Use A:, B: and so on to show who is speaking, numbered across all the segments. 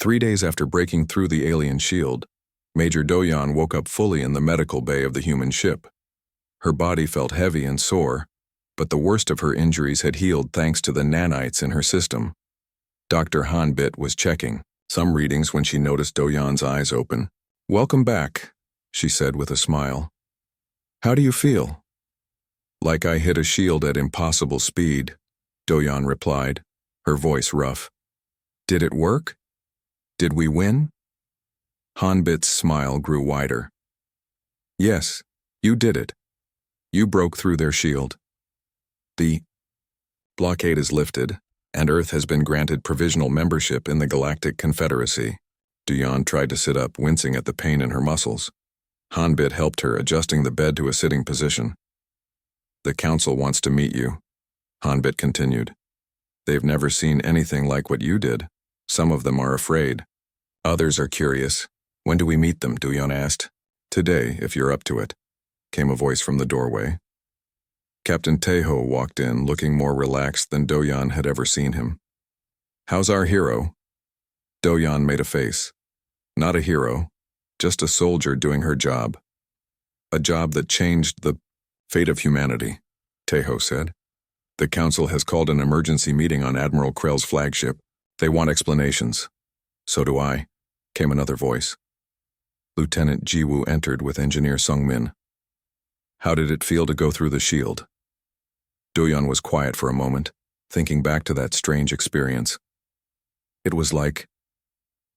A: 3 days after breaking through the alien shield, Major Doyon woke up fully in the medical bay of the human ship. Her body felt heavy and sore, but the worst of her injuries had healed thanks to the nanites in her system. Dr. Hanbit was checking some readings when she noticed Doyon's eyes open. "Welcome back," she said with a smile. "How do you feel?" "Like I hit a shield at impossible speed," Doyon replied, her voice rough. "Did it work? Did we win?" Hanbit's smile grew wider. "Yes, you did it. You broke through their shield. The blockade is lifted, and Earth has been granted provisional membership in the Galactic Confederacy." Doyon tried to sit up, wincing at the pain in her muscles. Hanbit helped her, adjusting the bed to a sitting position. "The Council wants to meet you," Hanbit continued. "They've never seen anything like what you did. Some of them are afraid. Others are curious. When do we meet them?" Doyon asked. "Today, if you're up to it," came a voice from the doorway. Captain Tejo walked in, looking more relaxed than Doyon had ever seen him. "How's our hero?" Doyon made a face. "Not a hero, just a soldier doing her job. A job that changed the fate of humanity," Tejo said. "The Council has called an emergency meeting on Admiral Krell's flagship. They want explanations." "So do I," came another voice. Lieutenant Jiwoo entered with Engineer Sungmin. "How did it feel to go through the shield?" Doyon was quiet for a moment, thinking back to that strange experience. It was like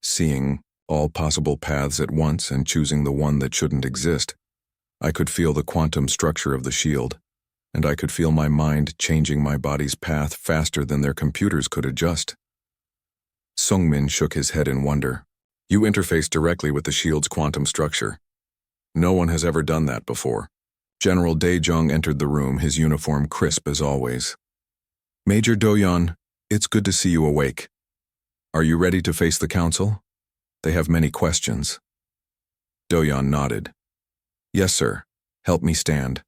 A: seeing all possible paths at once and choosing the one that shouldn't exist. I could feel the quantum structure of the shield, and I could feel my mind changing my body's path faster than their computers could adjust. Sungmin shook his head in wonder. "You interface directly with the shield's quantum structure. No one has ever done that before." General Daejong entered the room, his uniform crisp as always. "Major Doyon, it's good to see you awake. Are you ready to face the Council? They have many questions." Doyon nodded. "Yes, sir. Help me stand.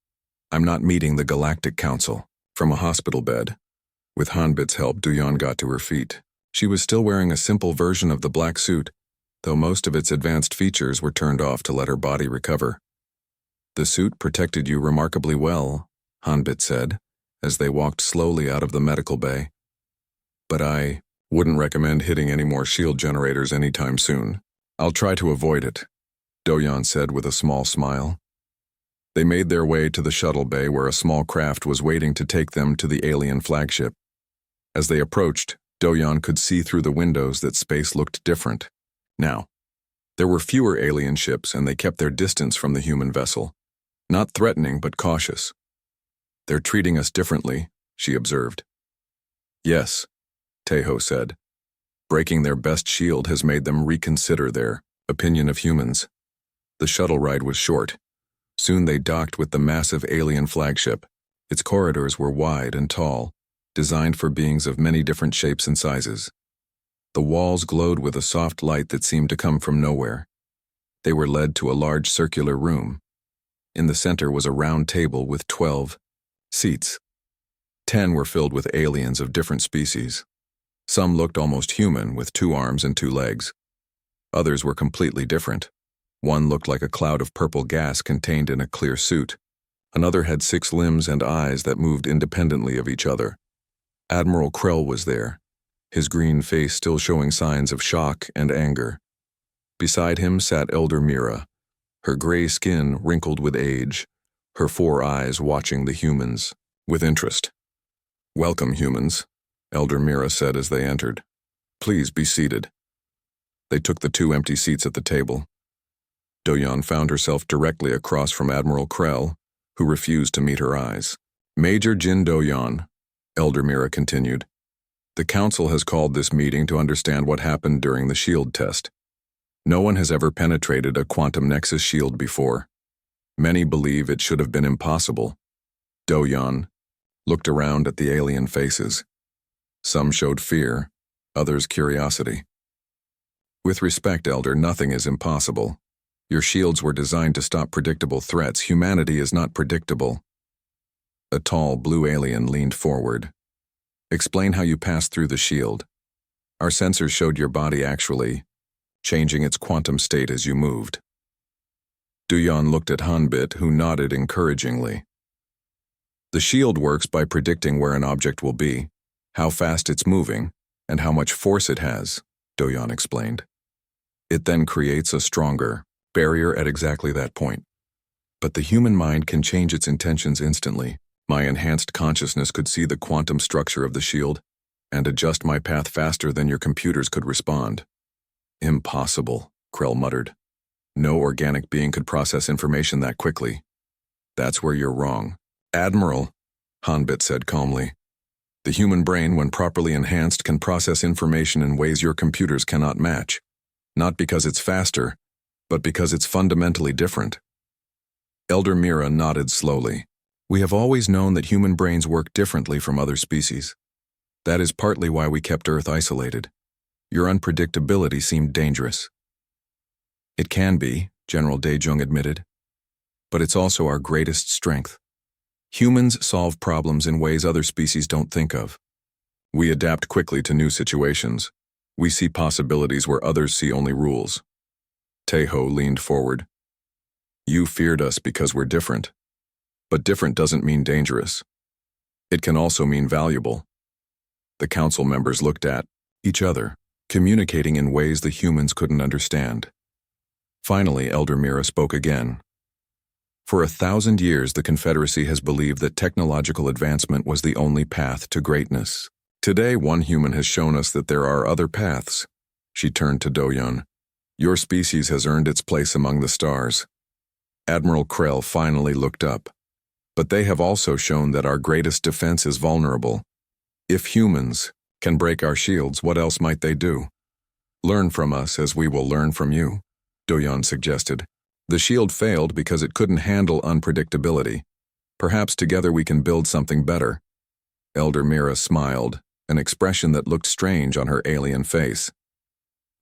A: I'm not meeting the Galactic Council." From a hospital bed, with Hanbit's help, Doyon got to her feet. She was still wearing a simple version of the black suit, though most of its advanced features were turned off to let her body recover. "The suit protected you remarkably well," Hanbit said, as they walked slowly out of the medical bay. "But I wouldn't recommend hitting any more shield generators anytime soon. I'll try to avoid it," Doyon said with a small smile. They made their way to the shuttle bay where a small craft was waiting to take them to the alien flagship. As they approached, Doyon could see through the windows that space looked different. Now, there were fewer alien ships and they kept their distance from the human vessel. Not threatening, but cautious. "They're treating us differently," she observed. "Yes," Tejo said. "Breaking their best shield has made them reconsider their opinion of humans." The shuttle ride was short. Soon they docked with the massive alien flagship. Its corridors were wide and tall, designed for beings of many different shapes and sizes. The walls glowed with a soft light that seemed to come from nowhere. They were led to a large circular room. In the center was a round table with 12 seats. 10 were filled with aliens of different species. Some looked almost human, with 2 arms and 2 legs. Others were completely different. One looked like a cloud of purple gas contained in a clear suit. Another had 6 limbs and eyes that moved independently of each other. Admiral Krell was there, his green face still showing signs of shock and anger. Beside him sat Elder Mira, her gray skin wrinkled with age, her 4 eyes watching the humans with interest. "Welcome, humans," Elder Mira said as they entered. "Please be seated." They took the 2 empty seats at the table. Doyon found herself directly across from Admiral Krell, who refused to meet her eyes. "Major Jin Doyon," Elder Mira continued, "the Council has called this meeting to understand what happened during the shield test. No one has ever penetrated a quantum nexus shield before. Many believe it should have been impossible." Doyon looked around at the alien faces. Some showed fear, others curiosity. "With respect, Elder, nothing is impossible. Your shields were designed to stop predictable threats. Humanity is not predictable." A tall blue alien leaned forward. "Explain how you passed through the shield." Our sensors showed your body actually changing its quantum state as you moved. Duyan looked at Hanbit, who nodded encouragingly. The shield works by predicting where an object will be, how fast it's moving, and how much force it has, Doyan explained. It then creates a stronger barrier at exactly that point. But the human mind can change its intentions instantly. My enhanced consciousness could see the quantum structure of the shield and adjust my path faster than your computers could respond. Impossible, Krell muttered. No organic being could process information that quickly. That's where you're wrong. Admiral, Hanbit said calmly. The human brain, when properly enhanced, can process information in ways your computers cannot match. Not because it's faster, but because it's fundamentally different. Elder Mira nodded slowly. We have always known that human brains work differently from other species. That is partly why we kept Earth isolated. Your unpredictability seemed dangerous. It can be, General Daejung admitted. But it's also our greatest strength. Humans solve problems in ways other species don't think of. We adapt quickly to new situations. We see possibilities where others see only rules. Taeho leaned forward. You feared us because we're different. But different doesn't mean dangerous. It can also mean valuable. The council members looked at each other, communicating in ways the humans couldn't understand. Finally, Elder Mira spoke again. For 1,000 years, the Confederacy has believed that technological advancement was the only path to greatness. Today, one human has shown us that there are other paths. She turned to Doyon. Your species has earned its place among the stars. Admiral Krell finally looked up. But they have also shown that our greatest defense is vulnerable. If humans can break our shields, what else might they do? Learn from us as we will learn from you, Doyon suggested. The shield failed because it couldn't handle unpredictability. Perhaps together we can build something better. Elder Mira smiled, an expression that looked strange on her alien face.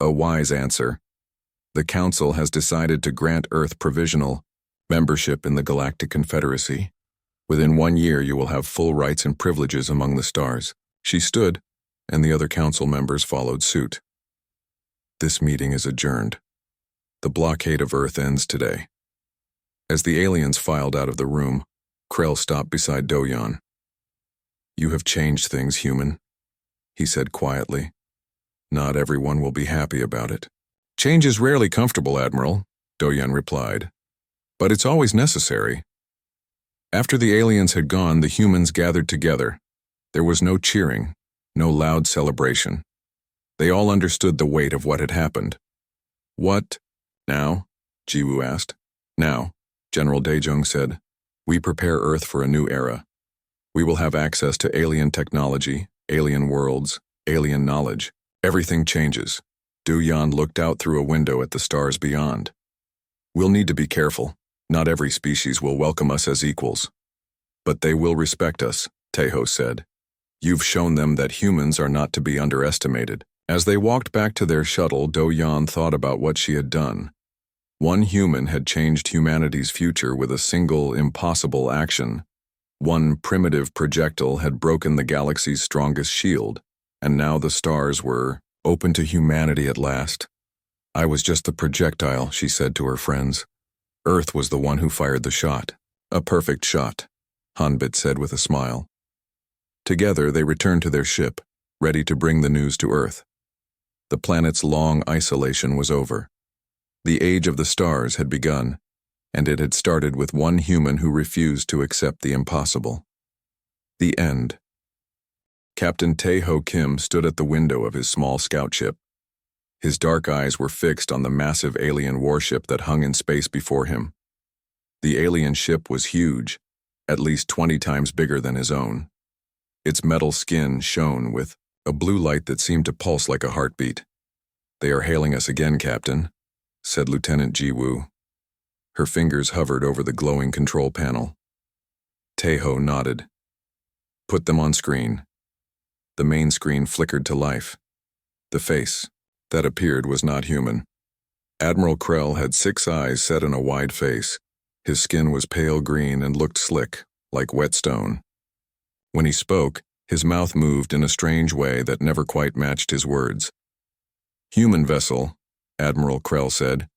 A: A wise answer. The Council has decided to grant Earth provisional membership in the Galactic Confederacy. Within 1 year you will have full rights and privileges among the stars. She stood, and the other council members followed suit. This meeting is adjourned. The blockade of Earth ends today. As the aliens filed out of the room, Krell stopped beside Doyon. You have changed things, human, he said quietly. Not everyone will be happy about it. Change is rarely comfortable, Admiral, Doyon replied. But it's always necessary. After the aliens had gone, the humans gathered together. There was no cheering, no loud celebration. They all understood the weight of what had happened. What now? Jiwoo asked. Now, General Daejung said. We prepare Earth for a new era. We will have access to alien technology, alien worlds, alien knowledge. Everything changes. Du-Yan looked out through a window at the stars beyond. We'll need to be careful. Not every species will welcome us as equals. But they will respect us, Taeho said. You've shown them that humans are not to be underestimated. As they walked back to their shuttle, Do-Yan thought about what she had done. One human had changed humanity's future with a single, impossible action. One primitive projectile had broken the galaxy's strongest shield, and now the stars were open to humanity at last. I was just the projectile, she said to her friends. Earth was the one who fired the shot. A perfect shot, Hanbit said with a smile. Together they returned to their ship, ready to bring the news to Earth. The planet's long isolation was over. The age of the stars had begun, and it had started with one human who refused to accept the impossible. The end. Captain Taeho Kim stood at the window of his small scout ship. His dark eyes were fixed on the massive alien warship that hung in space before him. The alien ship was huge, at least 20 times bigger than his own. Its metal skin shone with a blue light that seemed to pulse like a heartbeat. They are hailing us again, Captain, said Lieutenant Jiwoo. Her fingers hovered over the glowing control panel. Taeho nodded. Put them on screen. The main screen flickered to life. The face that appeared was not human. Admiral Krell had 6 eyes set in a wide face. His skin was pale green and looked slick, like wet stone. When he spoke, His mouth moved in a strange way that never quite matched his words. "Human vessel," Admiral Krell said.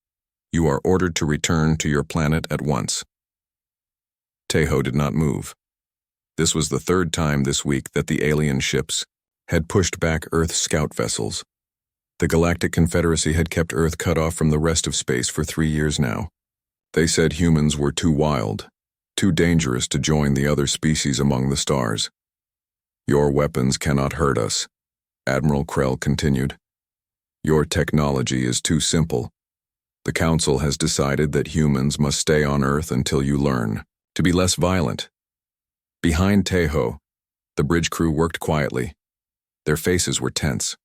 A: "You are ordered to return to your planet at once." Tejo did not move. This was the third time this week that the alien ships had pushed back Earth's scout vessels. The Galactic Confederacy had kept Earth cut off from the rest of space for 3 years now. They said humans were too wild, too dangerous to join the other species among the stars. "Your weapons cannot hurt us," Admiral Krell continued. "Your technology is too simple. The Council has decided that humans must stay on Earth until you learn to be less violent." Behind Tejo, the bridge crew worked quietly. Their faces were tense.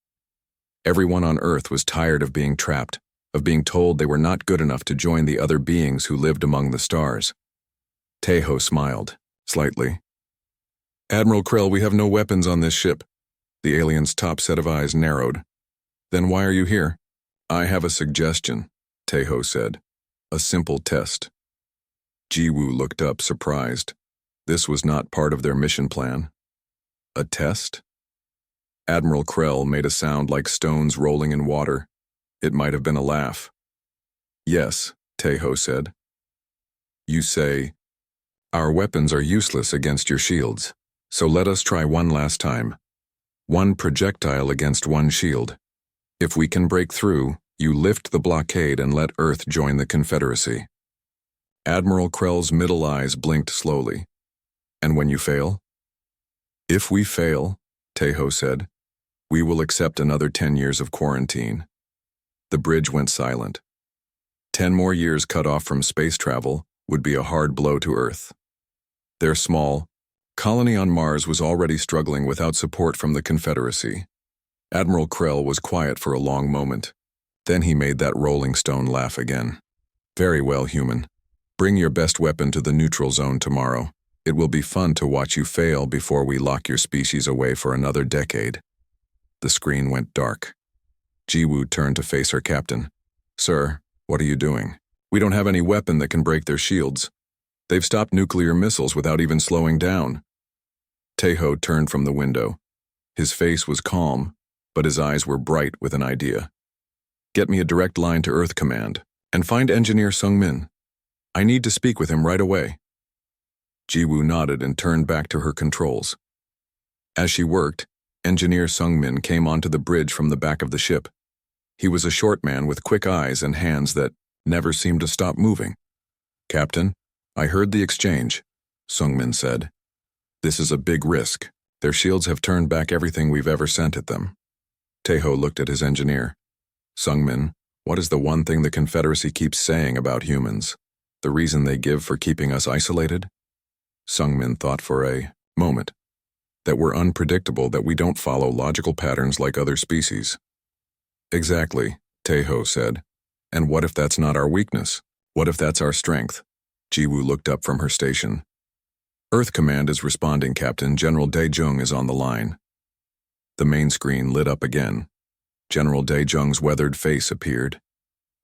A: Everyone on Earth was tired of being trapped, of being told they were not good enough to join the other beings who lived among the stars. Tejo smiled, slightly. "Admiral Krell, we have no weapons on this ship." The alien's top set of eyes narrowed. "Then why are you here?" "I have a suggestion," Tejo said. "A simple test." Jiwoo looked up, surprised. This was not part of their mission plan. A test? Admiral Krell made a sound like stones rolling in water. It might have been a laugh. "Yes," Tejo said. "You say, our weapons are useless against your shields, so let us try one last time. One projectile against one shield. If we can break through, you lift the blockade and let Earth join the Confederacy." Admiral Krell's middle eyes blinked slowly. "And when you fail?" "If we fail," Tejo said, "we will accept another 10 years of quarantine." The bridge went silent. 10 more years cut off from space travel would be a hard blow to Earth. Their small colony on Mars was already struggling without support from the Confederacy. Admiral Krell was quiet for a long moment. Then he made that Rolling Stone laugh again. "Very well, human. Bring your best weapon to the neutral zone tomorrow. It will be fun to watch you fail before we lock your species away for another decade." The screen went dark. Jiwoo turned to face her captain. "Sir, what are you doing? We don't have any weapon that can break their shields. They've stopped nuclear missiles without even slowing down." Tejo turned from the window. His face was calm, but his eyes were bright with an idea. "Get me a direct line to Earth Command, and find Engineer Sung-min. I need to speak with him right away." Jiwoo nodded and turned back to her controls. As she worked, Engineer Sung-min came onto the bridge from the back of the ship. He was a short man with quick eyes and hands that never seemed to stop moving. "Captain, I heard the exchange," Sung-min said. "This is a big risk. Their shields have turned back everything we've ever sent at them." Tejo looked at his engineer. "Sung-min, what is the one thing the Confederacy keeps saying about humans? The reason they give for keeping us isolated?" Sung-min thought for a moment. "That we're unpredictable, that we don't follow logical patterns like other species." "Exactly," Tejo said. "And what if that's not our weakness? What if that's our strength?" Jiwoo looked up from her station. "Earth Command is responding, Captain. General Dae-jung is on the line." The main screen lit up again. General Dae-jung's weathered face appeared.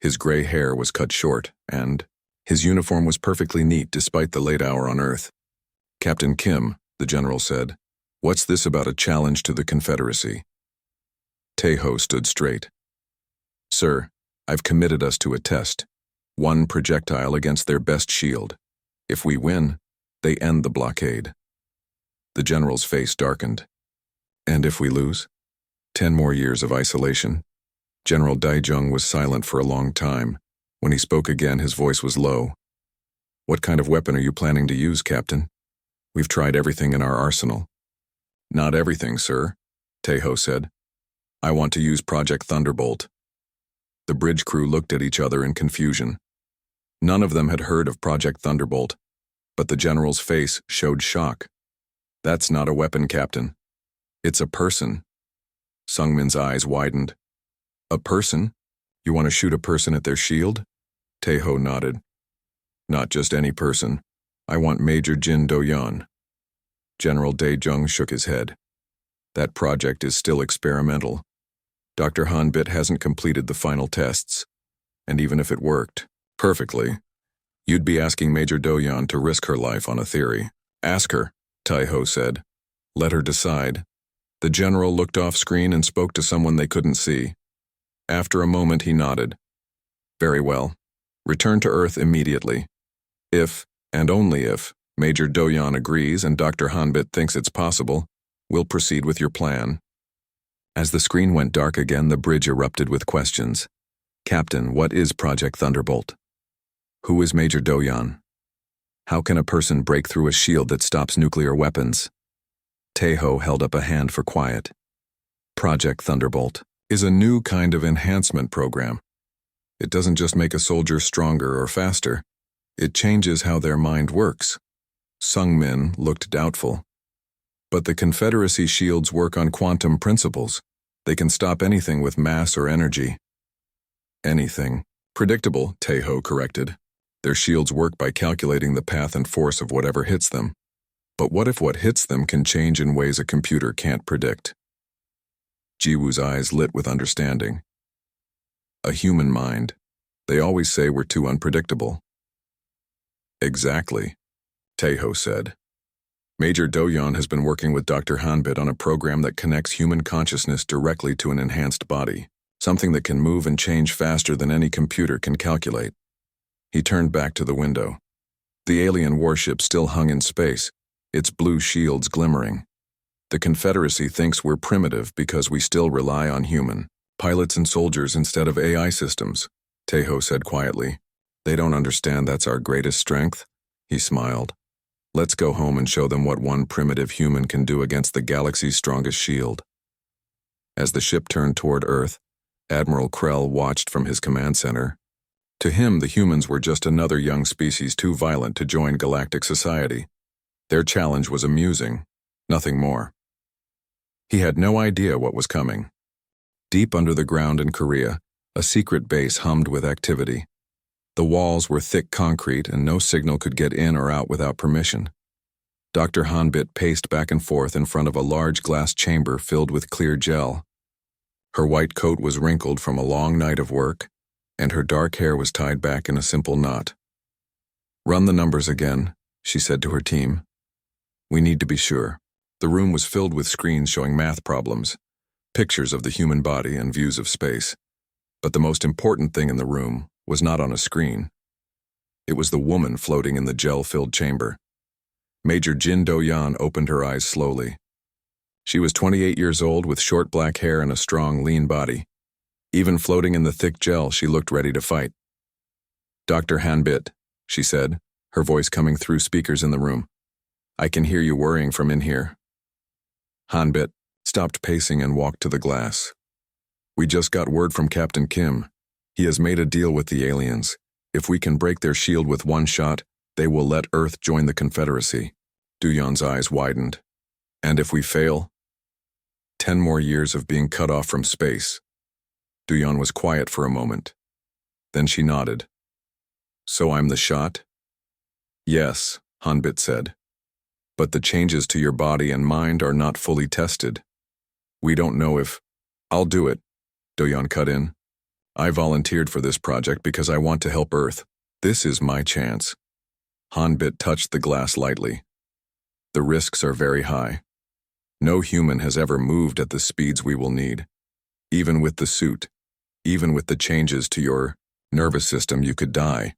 A: His gray hair was cut short, and his uniform was perfectly neat despite the late hour on Earth. "Captain Kim," the general said, "what's this about a challenge to the Confederacy?" Tejo stood straight. "Sir, I've committed us to a test. One projectile against their best shield. If we win, they end the blockade." The general's face darkened. "And if we lose?" 10 more years of isolation. General Dae-jung was silent for a long time. When he spoke again, his voice was low. "What kind of weapon are you planning to use, Captain? We've tried everything in our arsenal." "Not everything, sir," Tejo said. "I want to use Project Thunderbolt." The bridge crew looked at each other in confusion. None of them had heard of Project Thunderbolt, but the general's face showed shock. "That's not a weapon, Captain. It's a person." Sung-min's eyes widened. "A person? You want to shoot a person at their shield?" Tejo nodded. "Not just any person. I want Major Jin Do-yeon." General Dae-jung shook his head. "That project is still experimental. Dr. Han-bit hasn't completed the final tests. And even if it worked perfectly, you'd be asking Major Do-yeon to risk her life on a theory." "Ask her," Tejo said. Let her decide. The general looked off screen and spoke to someone they couldn't see. After a moment, he nodded. Very well. Return to Earth immediately. If, and only if, Major Doyon agrees and Dr. Hanbit thinks it's possible, we'll proceed with your plan. As the screen went dark again, the bridge erupted with questions. Captain, what is Project Thunderbolt? Who is Major Doyon? How can a person break through a shield that stops nuclear weapons? Tejo held up a hand for quiet. Project Thunderbolt is a new kind of enhancement program. It doesn't just make a soldier stronger or faster. It changes how their mind works. Sungmin looked doubtful. But the Confederacy shields work on quantum principles. They can stop anything with mass or energy. Anything. Predictable, Tejo corrected. Their shields work by calculating the path and force of whatever hits them. But what if what hits them can change in ways a computer can't predict? Jiwoo's eyes lit with understanding. A human mind. They always say we're too unpredictable. Exactly, Tejo said. Major Doyon has been working with Dr. Hanbit on a program that connects human consciousness directly to an enhanced body, something that can move and change faster than any computer can calculate. He turned back to the window. The alien warship still hung in space, its blue shields glimmering. The Confederacy thinks we're primitive because we still rely on human pilots and soldiers instead of AI systems, Tejo said quietly. They don't understand that's our greatest strength, he smiled. Let's go home and show them what one primitive human can do against the galaxy's strongest shield. As the ship turned toward Earth, Admiral Krell watched from his command center. To him, the humans were just another young species too violent to join galactic society. Their challenge was amusing, nothing more. He had no idea what was coming. Deep under the ground in Korea, a secret base hummed with activity. The walls were thick concrete and no signal could get in or out without permission. Dr. Hanbit paced back and forth in front of a large glass chamber filled with clear gel. Her white coat was wrinkled from a long night of work, and her dark hair was tied back in a simple knot. Run the numbers again, she said to her team. We need to be sure. The room was filled with screens showing math problems, pictures of the human body and views of space. But the most important thing in the room was not on a screen. It was the woman floating in the gel-filled chamber. Major Jin Do-yan opened her eyes slowly. She was 28 years old with short black hair and a strong, lean body. Even floating in the thick gel, she looked ready to fight. Dr. Hanbit, she said, her voice coming through speakers in the room. I can hear you worrying from in here. Hanbit stopped pacing and walked to the glass. We just got word from Captain Kim. He has made a deal with the aliens. If we can break their shield with one shot, they will let Earth join the Confederacy. Doyon's eyes widened. And if we fail? 10 more years of being cut off from space. Doyon was quiet for a moment. Then she nodded. So I'm the shot? Yes, Hanbit said. But the changes to your body and mind are not fully tested. We don't know if... I'll do it, Doyon cut in. I volunteered for this project because I want to help Earth. This is my chance. Hanbit touched the glass lightly. The risks are very high. No human has ever moved at the speeds we will need. Even with the suit, even with the changes to your nervous system, you could die.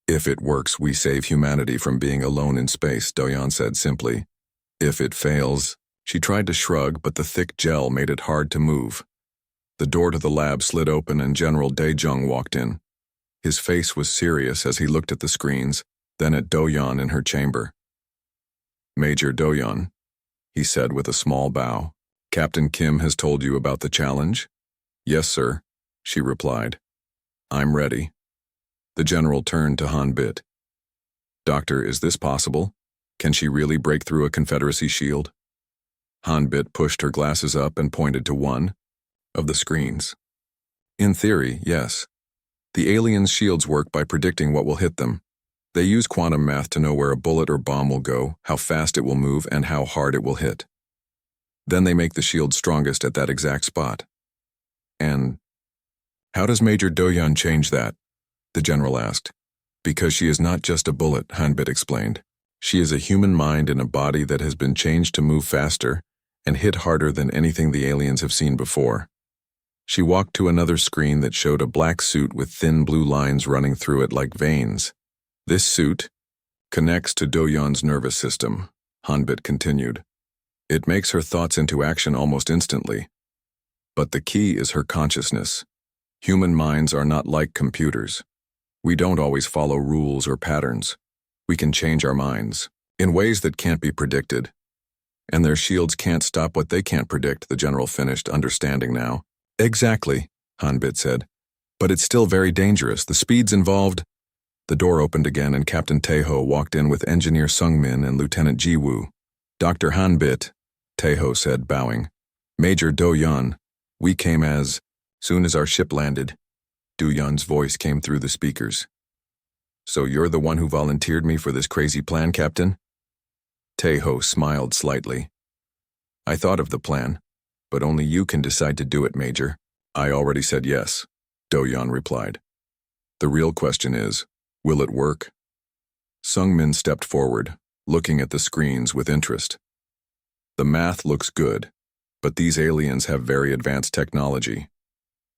A: If it works, we save humanity from being alone in space, Doyon said simply. If it fails, she tried to shrug, but the thick gel made it hard to move. The door to the lab slid open and General Dae-jung walked in. His face was serious as he looked at the screens, then at Doyon in her chamber. Major Doyon, he said with a small bow. Captain Kim has told you about the challenge? Yes, sir, she replied. I'm ready. The general turned to Hanbit. Doctor, is this possible? Can she really break through a Confederacy shield? Hanbit pushed her glasses up and pointed to one of the screens. In theory, yes. The aliens' shields work by predicting what will hit them. They use quantum math to know where a bullet or bomb will go, how fast it will move, and how hard it will hit. Then they make the shield strongest at that exact spot. And how does Major Doyon change that? The general asked. Because she is not just a bullet, Hanbit explained. She is a human mind in a body that has been changed to move faster and hit harder than anything the aliens have seen before. She walked to another screen that showed a black suit with thin blue lines running through it like veins. This suit connects to Do-Yeon's nervous system, Hanbit continued. It makes her thoughts into action almost instantly. But the key is her consciousness. Human minds are not like computers. We don't always follow rules or patterns. We can change our minds in ways that can't be predicted. And their shields can't stop what they can't predict, the general finished, understanding now. Exactly, Hanbit said. But it's still very dangerous. The speeds involved. The door opened again and Captain Taeho walked in with Engineer Sung-min and Lieutenant Ji-woo. Dr. Hanbit, Taeho said, bowing. Major Do-Yeon, we came as soon as our ship landed. Do-Yeon's voice came through the speakers. So you're the one who volunteered me for this crazy plan, Captain? Taeho smiled slightly. I thought of the plan, but only you can decide to do it, Major. I already said yes, Do-Yeon replied. The real question is, will it work? Sung-min stepped forward, looking at the screens with interest. The math looks good, but these aliens have very advanced technology.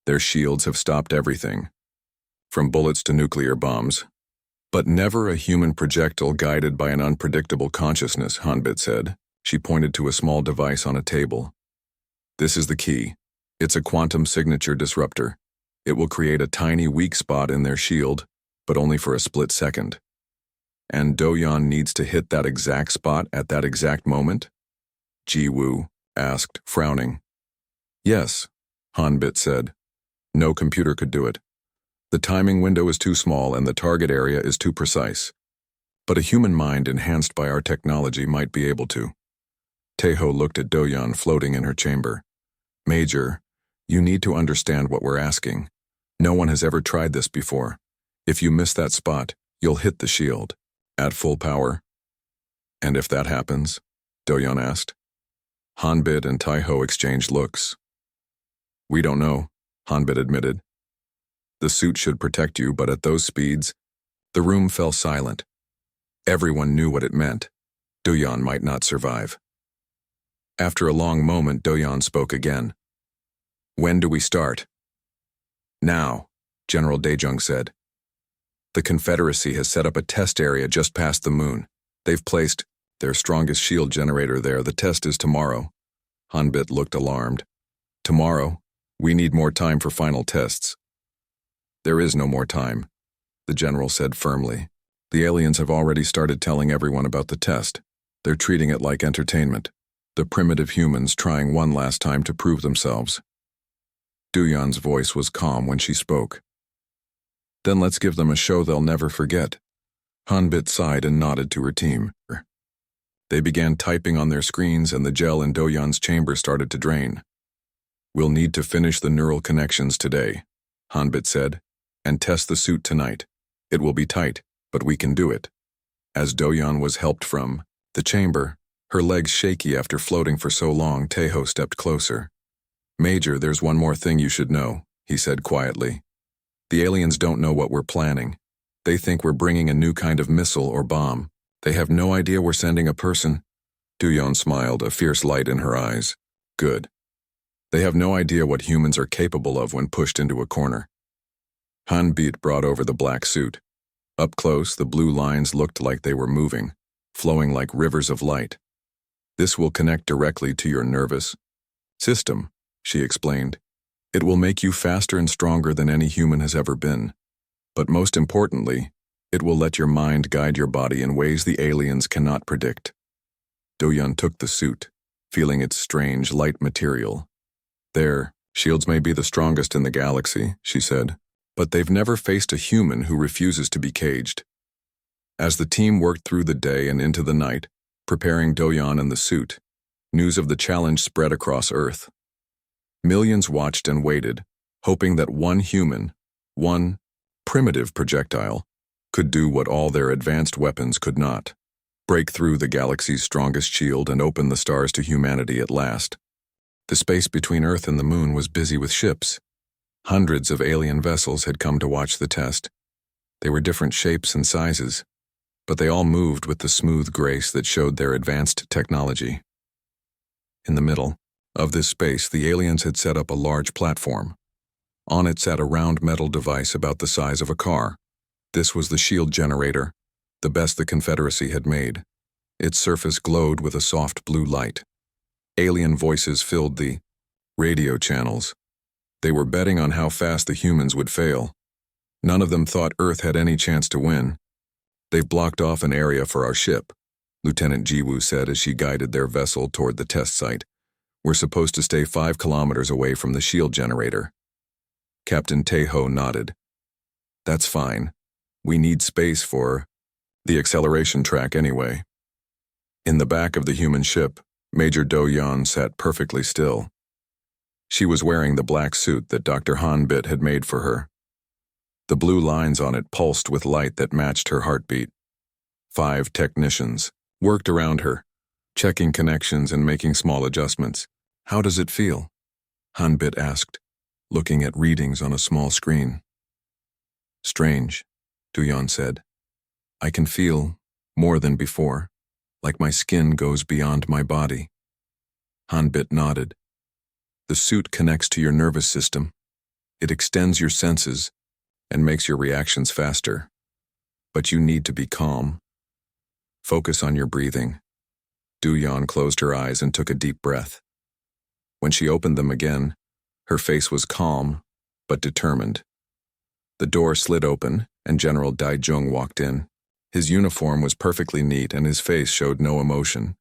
A: Their shields have stopped everything, from bullets to nuclear bombs. But never a human projectile guided by an unpredictable consciousness, Hanbit said. She pointed to a small device on a table. This is the key. It's a quantum signature disruptor. It will create a tiny weak spot in their shield, but only for a split second. And Do-Yeon needs to hit that exact spot at that exact moment? Ji-woo asked, frowning. Yes, Hanbit said. No computer could do it. The timing window is too small and the target area is too precise. But a human mind enhanced by our technology might be able to. Taeho looked at Do-Yeon floating in her chamber. Major, you need to understand what we're asking. No one has ever tried this before. If you miss that spot, you'll hit the shield. At full power. And if that happens? Do-Yeon asked. Hanbit and Taeho exchanged looks. We don't know, Hanbit admitted. The suit should protect you, but at those speeds, the room fell silent. Everyone knew what it meant. Do-Yeon might not survive. After a long moment, Do-Yeon spoke again. When do we start? Now, General Daejung said. The Confederacy has set up a test area just past the moon. They've placed their strongest shield generator there. The test is tomorrow. Hanbit looked alarmed. Tomorrow? We need more time for final tests. There is no more time, the general said firmly. The aliens have already started telling everyone about the test. They're treating it like entertainment. The primitive humans trying one last time to prove themselves. Do-Yeon's voice was calm when she spoke. Then let's give them a show they'll never forget. Hanbit sighed and nodded to her team. They began typing on their screens and the gel in Do-Yeon's chamber started to drain. We'll need to finish the neural connections today, Hanbit said, and test the suit tonight. It will be tight, but we can do it. As Do-Yeon was helped from the chamber, her legs shaky after floating for so long, Taeho stepped closer. Major, there's one more thing you should know, he said quietly. The aliens don't know what we're planning. They think we're bringing a new kind of missile or bomb. They have no idea we're sending a person. Do-Yeon smiled, a fierce light in her eyes. Good. They have no idea what humans are capable of when pushed into a corner. Hanbit brought over the black suit. Up close, the blue lines looked like they were moving, flowing like rivers of light. This will connect directly to your nervous system, she explained. It will make you faster and stronger than any human has ever been. But most importantly, it will let your mind guide your body in ways the aliens cannot predict. Do-Yeon took the suit, feeling its strange, light material. Their shields may be the strongest in the galaxy, she said, but they've never faced a human who refuses to be caged. As the team worked through the day and into the night, preparing Do-Yeon and the suit, news of the challenge spread across Earth. Millions watched and waited, hoping that one human, one primitive projectile, could do what all their advanced weapons could not. Break through the galaxy's strongest shield and open the stars to humanity at last. The space between Earth and the moon was busy with ships. Hundreds of alien vessels had come to watch the test. They were different shapes and sizes. but they all moved with the smooth grace that showed their advanced technology. In the middle of this space, the aliens had set up a large platform. On it sat a round metal device about the size of a car. This was the shield generator, the best the Confederacy had made. Its surface glowed with a soft blue light. Alien voices filled the radio channels. They were betting on how fast the humans would fail. None of them thought Earth had any chance to win. "They've blocked off an area for our ship," Lieutenant Jiwoo said as she guided their vessel toward the test site. "We're supposed to stay 5 kilometers away from the shield generator." Captain Taeho nodded. "That's fine. We need space for the acceleration track anyway." In the back of the human ship, Major Do-yeon sat perfectly still. She was wearing the black suit that Dr. Hanbit had made for her. The blue lines on it pulsed with light that matched her heartbeat. 5 technicians worked around her, checking connections and making small adjustments. "How does it feel?" Hanbit asked, looking at readings on a small screen. "Strange," Do-yeon said. "I can feel more than before, like my skin goes beyond my body." Hanbit nodded. "The suit connects to your nervous system. It extends your senses and makes your reactions faster. But you need to be calm. Focus on your breathing." Do-yeon closed her eyes and took a deep breath. When she opened them again, her face was calm but determined. The door slid open and General Daijung walked in. His uniform was perfectly neat and his face showed no emotion.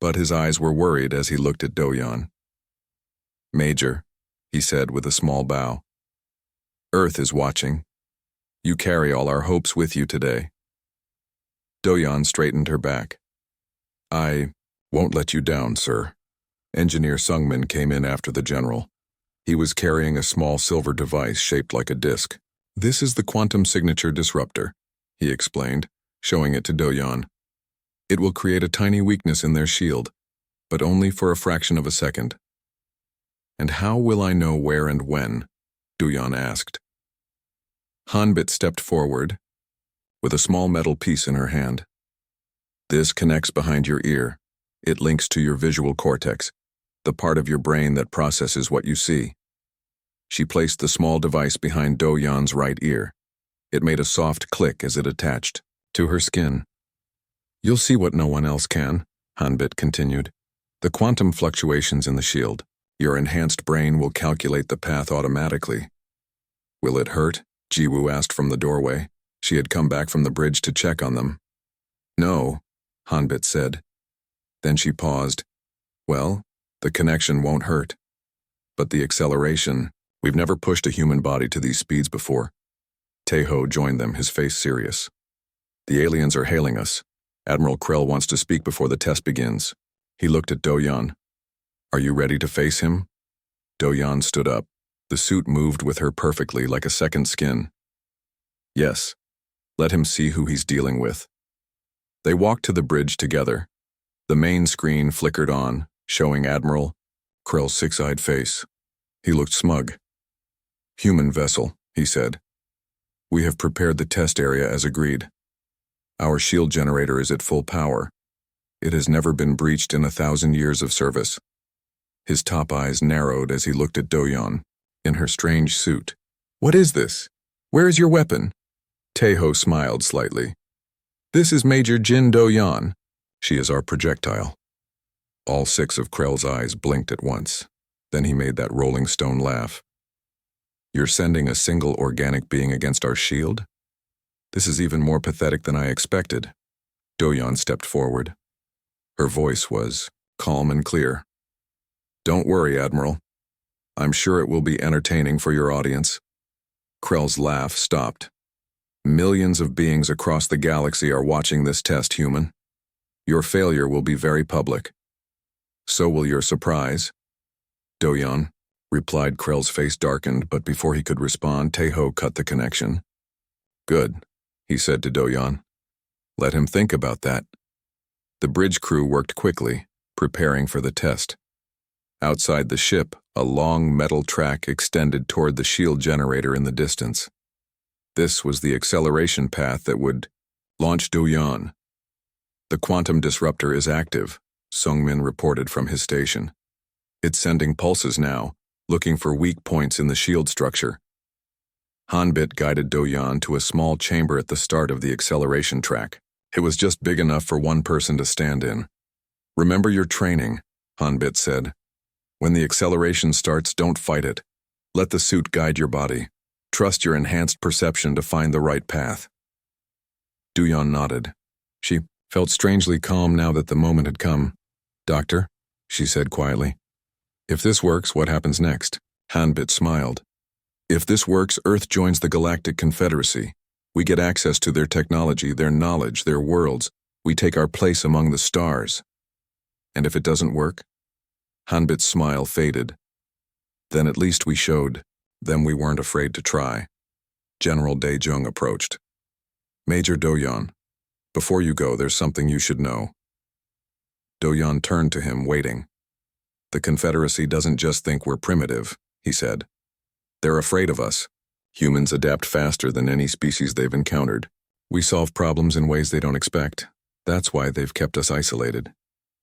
A: But his eyes were worried as he looked at Do-yeon. "Major," he said with a small bow. "Earth is watching. You carry all our hopes with you today." Do-yeon straightened her back. "I won't let you down, sir." Engineer Sungmin came in after the general. He was carrying a small silver device shaped like a disc. "This is the quantum signature disruptor," he explained, showing it to Do-yeon. "It will create a tiny weakness in their shield, but only for a fraction of a second." "And how will I know where and when?" Do-yeon asked. Hanbit stepped forward with a small metal piece in her hand. "This connects behind your ear. It links to your visual cortex, the part of your brain that processes what you see." She placed the small device behind Do-yeon's right ear. It made a soft click as it attached to her skin. "You'll see what no one else can," Hanbit continued. "The quantum fluctuations in the shield. Your enhanced brain will calculate the path automatically." "Will it hurt?" Jiwoo asked from the doorway. She had come back from the bridge to check on them. "No," Hanbit said. Then she paused. "Well, the connection won't hurt. But the acceleration, we've never pushed a human body to these speeds before." Taeho joined them, his face serious. "The aliens are hailing us. Admiral Krell wants to speak before the test begins." He looked at Do-yeon. "Are you ready to face him?" Do-yeon stood up. The suit moved with her perfectly, like a second skin. "Yes. Let him see who he's dealing with." They walked to the bridge together. The main screen flickered on, showing Admiral Krell's 6-eyed face. He looked smug. "Human vessel," he said. "We have prepared the test area as agreed. Our shield generator is at full power. It has never been breached in 1,000 years of service." His top eyes narrowed as he looked at Do-yeon, in her strange suit. "What is this? Where is your weapon?" Taeho smiled slightly. "This is Major Jin Do-yeon. She is our projectile." All 6 of Krell's eyes blinked at once. Then he made that Rolling Stone laugh. "You're sending a single organic being against our shield? This is even more pathetic than I expected." Do-yeon stepped forward. Her voice was calm and clear. "Don't worry, Admiral. I'm sure it will be entertaining for your audience." Krell's laugh stopped. "Millions of beings across the galaxy are watching this test, human. Your failure will be very public. So will your surprise." "Do-yeon," replied. Krell's face darkened, but before he could respond, Taeho cut the connection. "Good," he said to Do-yeon. "Let him think about that." The bridge crew worked quickly, preparing for the test. Outside the ship, a long metal track extended toward the shield generator in the distance. This was the acceleration path that would Launch Do-Yan. The quantum disruptor is active, Sung-min reported from his station. It's sending pulses now, looking for weak points in the shield structure. Hanbit guided Do-Yan to a small chamber at the start of the acceleration track. It was just big enough for one person to stand in. Remember your training, Hanbit said. When the acceleration starts, don't fight it. Let the suit guide your body. Trust your enhanced perception to find the right path. Do-Yan nodded. She felt strangely calm now that the moment had come. Doctor, she said quietly. If this works, what happens next? Hanbit smiled. If this works, Earth joins the Galactic Confederacy. We get access to their technology, their knowledge, their worlds. We take our place among the stars. And if it doesn't work? Hanbit's smile faded. Then at least we showed them we weren't afraid to try. General Dae-jung approached. Major Do-Yan, before you go, there's something you should know. Do-Yan turned to him, waiting. The Confederacy doesn't just think we're primitive, he said. They're afraid of us. Humans adapt faster than any species they've encountered. We solve problems in ways they don't expect. That's why they've kept us isolated.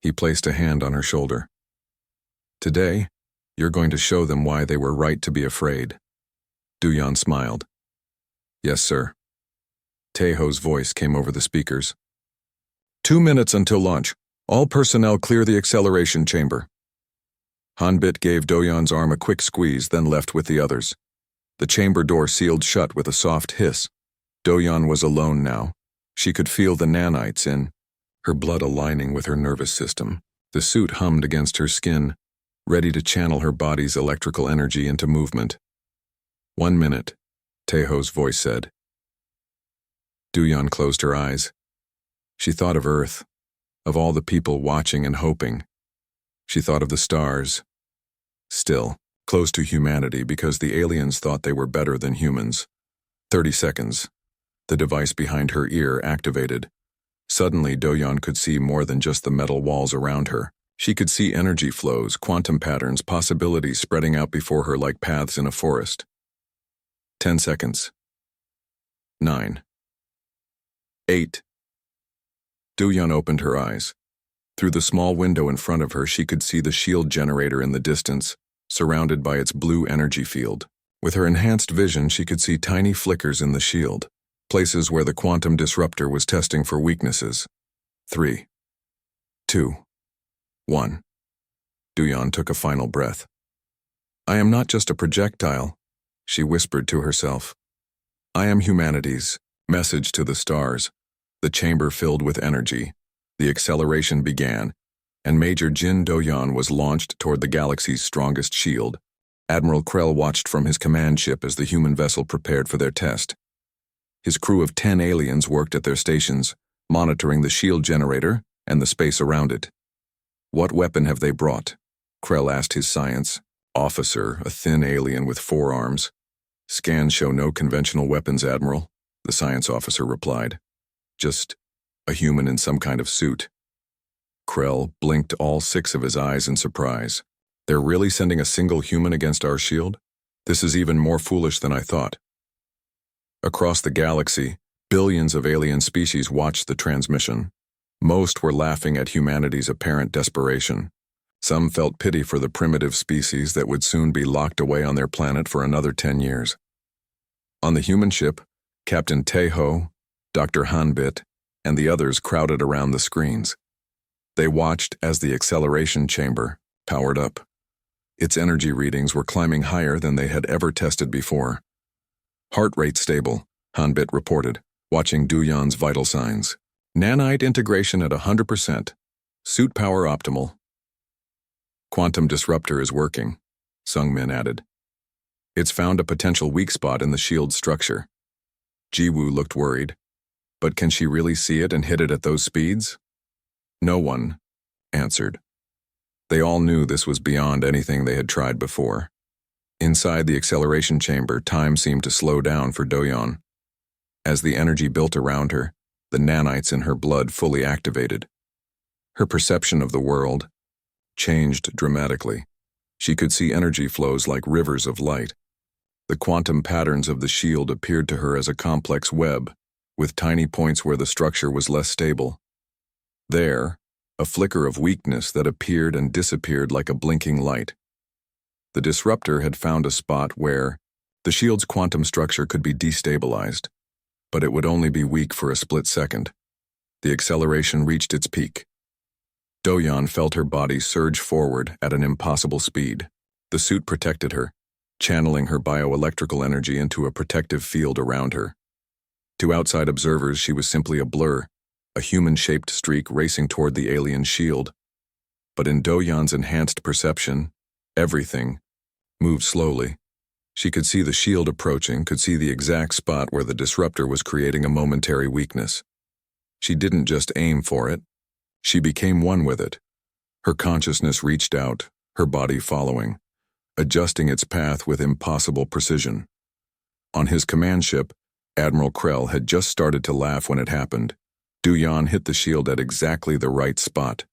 A: He placed a hand on her shoulder. Today, you're going to show them why they were right to be afraid. Do-Yan smiled. Yes, sir. Taeho's voice came over the speakers. 2 minutes until launch. All personnel clear the acceleration chamber. Hanbit gave Do-Yan's arm a quick squeeze, then left with the others. The chamber door sealed shut with a soft hiss. Do-Yan was alone now. She could feel the nanites in her blood aligning with her nervous system. The suit hummed against her skin, ready to channel her body's electrical energy into movement. 1 minute, Taeho's voice said. Do-Yan closed her eyes. She thought of Earth, of all the people watching and hoping. She thought of the stars, still close to humanity because the aliens thought they were better than humans. 30 seconds. The device behind her ear activated. Suddenly, Do-Yan could see more than just the metal walls around her. She could see energy flows, quantum patterns, possibilities spreading out before her like paths in a forest. 10 seconds. 9. 8. Do-Yan opened her eyes. Through the small window in front of her, she could see the shield generator in the distance, surrounded by its blue energy field. With her enhanced vision, she could see tiny flickers in the shield, places where the quantum disruptor was testing for weaknesses. 3. 2. 1. Do-Yan took a final breath. I am not just a projectile, she whispered to herself. I am humanity's message to the stars. The chamber filled with energy. The acceleration began, and Major Jin Do-Yan was launched toward the galaxy's strongest shield. Admiral Krell watched from his command ship as the human vessel prepared for their test. His crew of 10 aliens worked at their stations, monitoring the shield generator and the space around it. What weapon have they brought? Krell asked his science officer, a thin alien with 4 arms. Scans show no conventional weapons, Admiral, the science officer replied. Just a human in some kind of suit. Krell blinked all 6 of his eyes in surprise. They're really sending a single human against our shield? This is even more foolish than I thought. Across the galaxy, billions of alien species watched the transmission. Most were laughing at humanity's apparent desperation. Some felt pity for the primitive species that would soon be locked away on their planet for another 10 years. On the human ship, Captain Taeho, Dr. Hanbit, and the others crowded around the screens. They watched as the acceleration chamber powered up. Its energy readings were climbing higher than they had ever tested before. Heart rate stable, Hanbit reported, watching Do-Yan's vital signs. Nanite integration at 100%. Suit power optimal. Quantum disruptor is working, Sung-min added. It's found a potential weak spot in the shield structure. Ji-woo looked worried. But can she really see it and hit it at those speeds? No one answered. They all knew this was beyond anything they had tried before. Inside the acceleration chamber, time seemed to slow down for Do-Yan. As the energy built around her, the nanites in her blood fully activated. Her perception of the world changed dramatically. She could see energy flows like rivers of light. The quantum patterns of the shield appeared to her as a complex web, with tiny points where the structure was less stable. There, a flicker of weakness that appeared and disappeared like a blinking light. The disruptor had found a spot where the shield's quantum structure could be destabilized, but it would only be weak for a split second. The acceleration reached its peak. Do-yeon felt her body surge forward at an impossible speed. The suit protected her, channeling her bioelectrical energy into a protective field around her. To outside observers, she was simply a blur, a human-shaped streak racing toward the alien shield. But in Do-yeon's enhanced perception, everything moved slowly. She could see the shield approaching, could see the exact spot where the disruptor was creating a momentary weakness. She didn't just aim for it. She became one with it. Her consciousness reached out, her body following, adjusting its path with impossible precision. On his command ship, Admiral Krell had just started to laugh when it happened. Do-yeon hit the shield at exactly the right spot,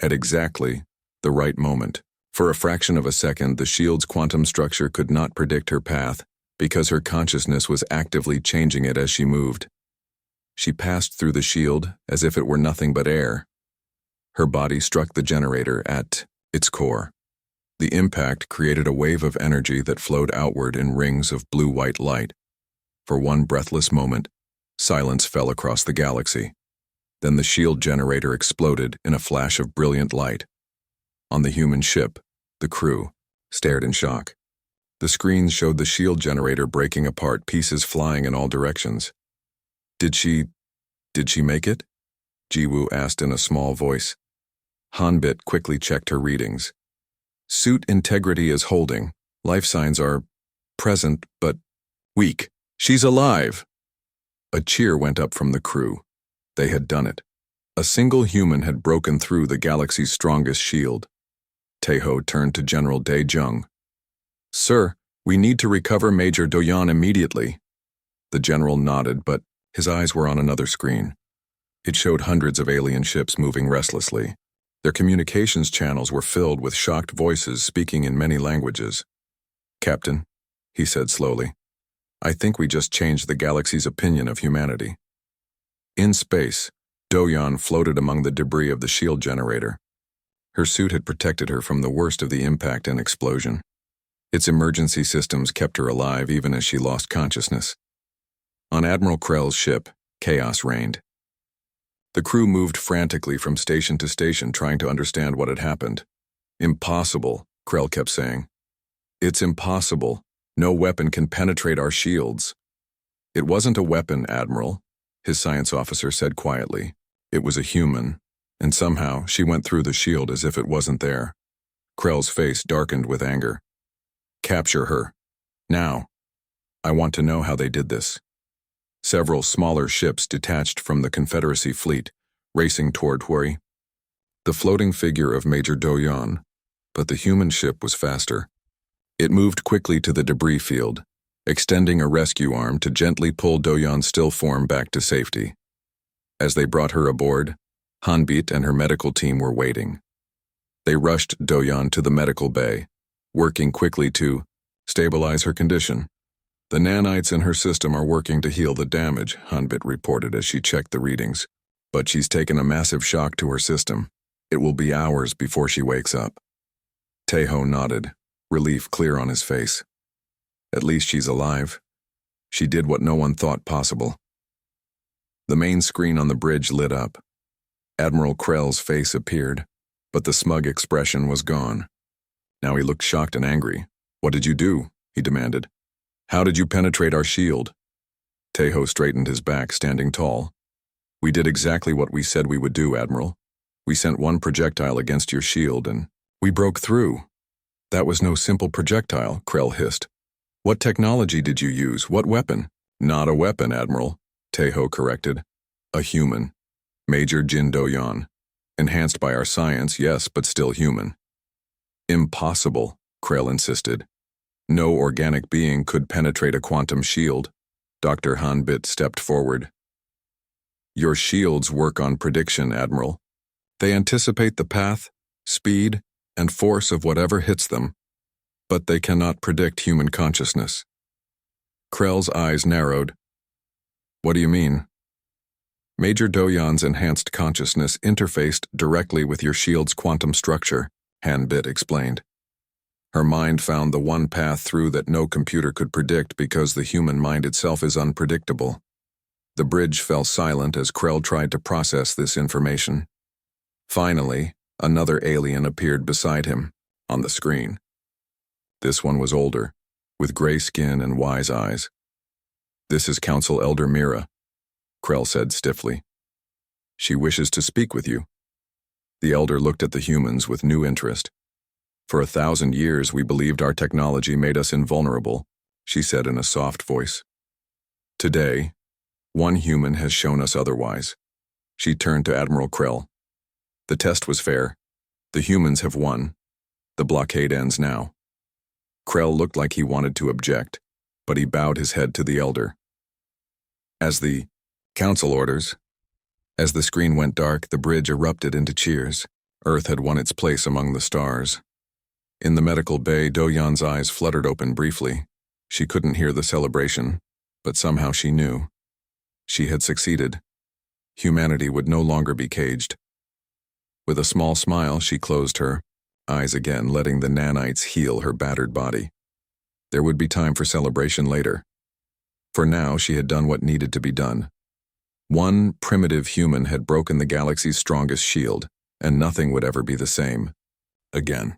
A: at exactly the right moment. For a fraction of a second, the shield's quantum structure could not predict her path because her consciousness was actively changing it as she moved. She passed through the shield as if it were nothing but air. Her body struck the generator at its core. The impact created a wave of energy that flowed outward in rings of blue-white light. For one breathless moment, silence fell across the galaxy. Then the shield generator exploded in a flash of brilliant light. On the human ship, the crew stared in shock. The screens showed the shield generator breaking apart, pieces flying in all directions. Did she make it? Jiwoo asked in a small voice. Hanbit quickly checked her readings. Suit integrity is holding. Life signs are present, but weak. She's alive! A cheer went up from the crew. They had done it. A single human had broken through the galaxy's strongest shield. Taeho turned to General Dae-jung. Sir, we need to recover Major Do-yeon immediately. The general nodded, but his eyes were on another screen. It showed hundreds of alien ships moving restlessly. Their communications channels were filled with shocked voices speaking in many languages. Captain, he said slowly, I think we just changed the galaxy's opinion of humanity. In space, Do-yeon floated among the debris of the shield generator. Her suit had protected her from the worst of the impact and explosion. Its emergency systems kept her alive even as she lost consciousness. On Admiral Krell's ship, chaos reigned. The crew moved frantically from station to station trying to understand what had happened. Impossible, Krell kept saying. It's impossible. No weapon can penetrate our shields. It wasn't a weapon, Admiral, his science officer said quietly. It was a human, and somehow she went through the shield as if it wasn't there. Krell's face darkened with anger. Capture her. Now. I want to know how they did this. Several smaller ships detached from the Confederacy fleet, racing toward Hwari. The floating figure of Major Do-yeon, but the human ship was faster. It moved quickly to the debris field, extending a rescue arm to gently pull Do-yeon's still form back to safety. As they brought her aboard, Hanbit and her medical team were waiting. They rushed Do-yeon to the medical bay, working quickly to stabilize her condition. The nanites in her system are working to heal the damage, Hanbit reported as she checked the readings. But she's taken a massive shock to her system. It will be hours before she wakes up. Taeho nodded, relief clear on his face. At least she's alive. She did what no one thought possible. The main screen on the bridge lit up. Admiral Krell's face appeared, but the smug expression was gone. Now he looked shocked and angry. What did you do? He demanded. How did you penetrate our shield? Taeho straightened his back, standing tall. We did exactly what we said we would do, Admiral. We sent one projectile against your shield and we broke through. That was no simple projectile, Krell hissed. What technology did you use? What weapon? Not a weapon, Admiral, Taeho corrected. A human. Major Jin Do-yeon. Enhanced by our science, yes, but still human. Impossible, Krell insisted. No organic being could penetrate a quantum shield. Dr. Hanbit stepped forward. Your shields work on prediction, Admiral. They anticipate the path, speed, and force of whatever hits them, but they cannot predict human consciousness. Krell's eyes narrowed. What do you mean? Major Doyan's enhanced consciousness interfaced directly with your shield's quantum structure, Hanbit explained. Her mind found the one path through that no computer could predict because the human mind itself is unpredictable. The bridge fell silent as Krell tried to process this information. Finally, another alien appeared beside him, on the screen. This one was older, with gray skin and wise eyes. "This is Council Elder Mira," Krell said stiffly. "She wishes to speak with you." The elder looked at the humans with new interest. "For 1,000 years we believed our technology made us invulnerable," she said in a soft voice. "Today, one human has shown us otherwise." She turned to Admiral Krell. "The test was fair. The humans have won. The blockade ends now." Krell looked like he wanted to object, but he bowed his head to the elder. "As the council orders." As the screen went dark, the bridge erupted into cheers. Earth had won its place among the stars. In the medical bay, Doyan's eyes fluttered open briefly. She couldn't hear the celebration, but somehow she knew. She had succeeded. Humanity would no longer be caged. With a small smile, she closed her eyes again, letting the nanites heal her battered body. There would be time for celebration later. For now, she had done what needed to be done. One primitive human had broken the galaxy's strongest shield, and nothing would ever be the same again.